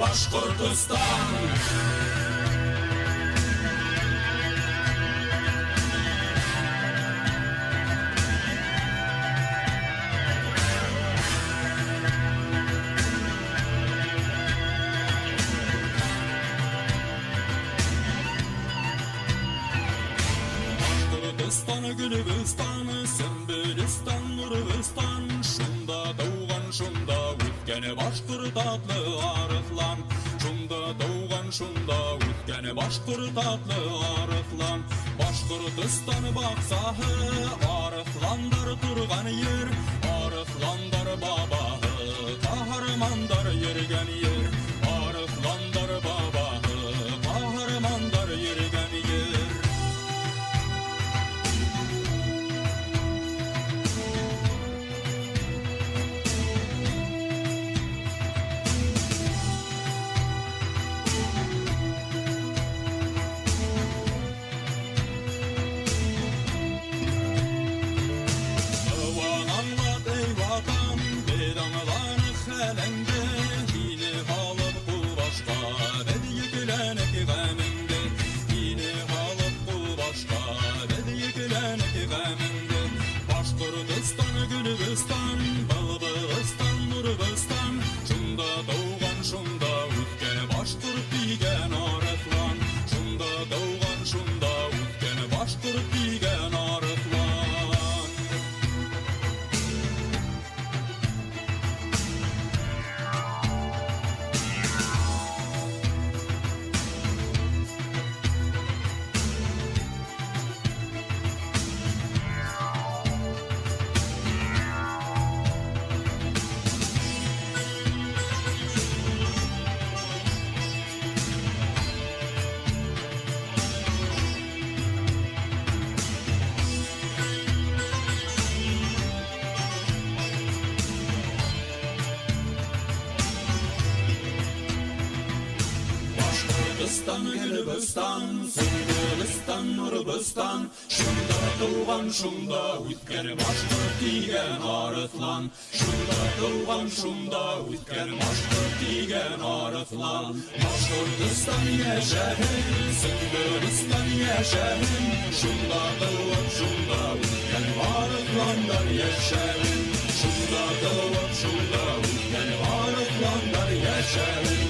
Башкортостан. Башкортостан, Гүлбістан, Сөмбілістан, Нұрбістан, шунда туған, шунда өткен башқұрт атлы арықлан. Шунда туған, шунда өткен башқұрт атлы арықлан. Башқұртстан бақсағы, арықландар тұрған ер, арықландар бабағы, қахармандар ерген ер. Арықландар бабағы, қахармандар ерген ер. Башқұртстан, Гүлбістан, Былбылыстан, Нұрбістан, шунда туған, шунда өткен башқұрт деген арықлан. Шунда туған, шунда өткен башқұрт деген арықлан. Башқұртстан, Гүлбістан, Сөмбілістан, Нұрбістан, шунда туған, шунда өткен башқұрт деген арықлан. Шунда туған, шунда өткен башқұрт деген арықлан. Башқұртстан яшәһен, Сөмбілістан яшәһен, шунда туып, шунда өткен арықландар яшәһен. Шунда туып, шунда өткен арықландар яшәһен.